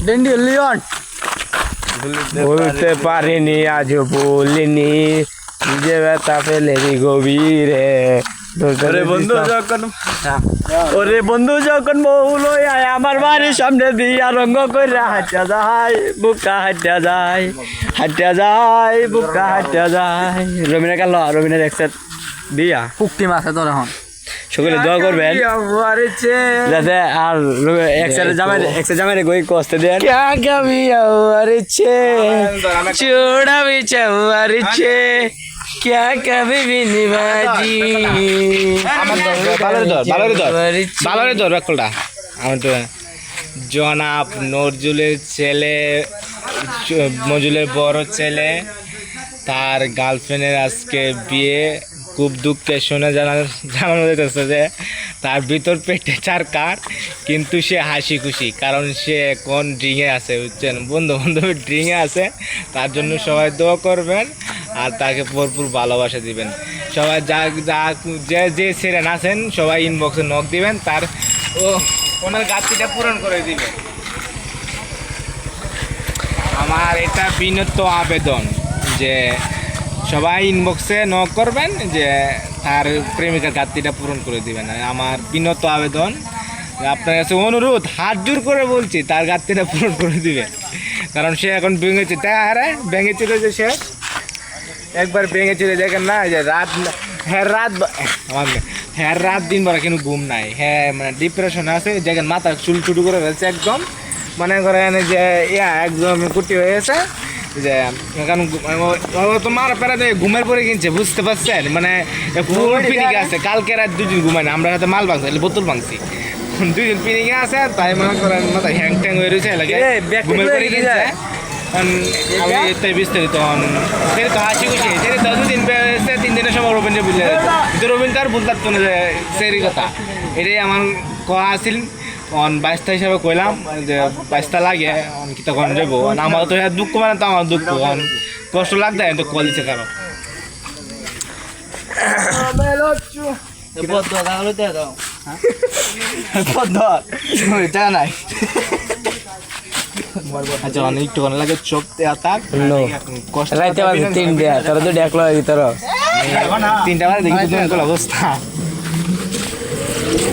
ডেন্ডি Leone বলতে পারিনি আজও বলিনি যে ব্যথা ফেলেনি গভীরে ওরে বন্ধু যখন বউ লই আয় আমার বাড়ির সামনে দিয়া রঙ্গ করে হাঁটা যায় বুকা হাঁটা যায় বুকা হাঁটা যায় রবিনা কাল রবিনের একসাথ দিয়া পুক্তি মাছে তোর এখন সকলে দোয়া করবেন যাতে আর একসাথে জামাই গই কষ্ট দেন क्या कभी औरचे छोड़ा भी चौरचे क्या कभी भी निभाजी ভালো ধর রাখলটা আমার তো জনাব নজরুলের ছেলে মজুলের বড় ছেলে তার গার্লফ্রেন্ডের আজকে বিয়ে খুব দুঃখে শুনে জানানো যেতেছে যে তার ভিতর পেটে 4 কাঠ কিন্তু সে হাসি খুশি কারণ সে এখন ড্রিঙে আছে বুঝছেন বন্ধু বান্ধবের ড্রিঙে আছে তার জন্য সবাই দোয়া করবেন আর তাকে ভরপুর ভালোবাসা দিবেন সবাই যে ছেড়ে আছেন সবাই ইনবক্সে নক দিবেন তার ওনার গাছটিটা পূরণ করে দিবেন আমার এটা বিনীত আবেদন যে সবাই ইনবক্সে নক করবেন যে তার প্রেমিকার গাত্তিটা পূরণ করে দিবেন আমার বিনীত আবেদন আপনার কাছে অনুরোধ হাত জোর করে বলছি তার গাত্তিটা পূরণ করে দিবেন কারণ সে এখন ভেঙেছে তাই আরে ভেঙে চলেছে সে একবার ভেঙে চলে দেখেন না যে রাত দিন ভরা কিন্তু ঘুম নাই হ্যাঁ মানে ডিপ্রেশনে আছে দেখেন মাথা চুল চুটু করে ফেলছে একদম মনে করেন যে একদম কুটি হয়েছে যে এখন তো মারা পেরা দিয়ে ঘুমের পরে কিনছে বুঝতে পারছেন মানে পিনিকে আছে কালকে রাত 2 দিন ঘুমায় না আমরা হাতে মাল ভাঙছি বোতল ভাঙছি 2 দিন পিনিকে আছে তাই মনে করেন মাথা হ্যাং ট্যাং হয়ে রয়েছে এলাকে ঘুমের পরে কিনছে আমি এতে বিস্তারিত তো হাসি খুশি সেটা 2 দিন 3 দিনের সময় রবীন্দ্র বুঝলে কিন্তু রবীন্দ্র আর বুঝতে পারতো না যে সেই কথা এটাই আমার কয়া আছিল 22টা হিসাবে কইলাম যে 22টা লাগে কি তখন যাবো আমার তো দুঃখ মানে তো আমার দুঃখ কষ্ট লাগতে তো কল দিচ্ছে কারো নাই আচ্ছা অনেকটু লাগে চোখ কষ্ট 3টা তোরা তো দেখলো 3টা মানে দেখি অবস্থা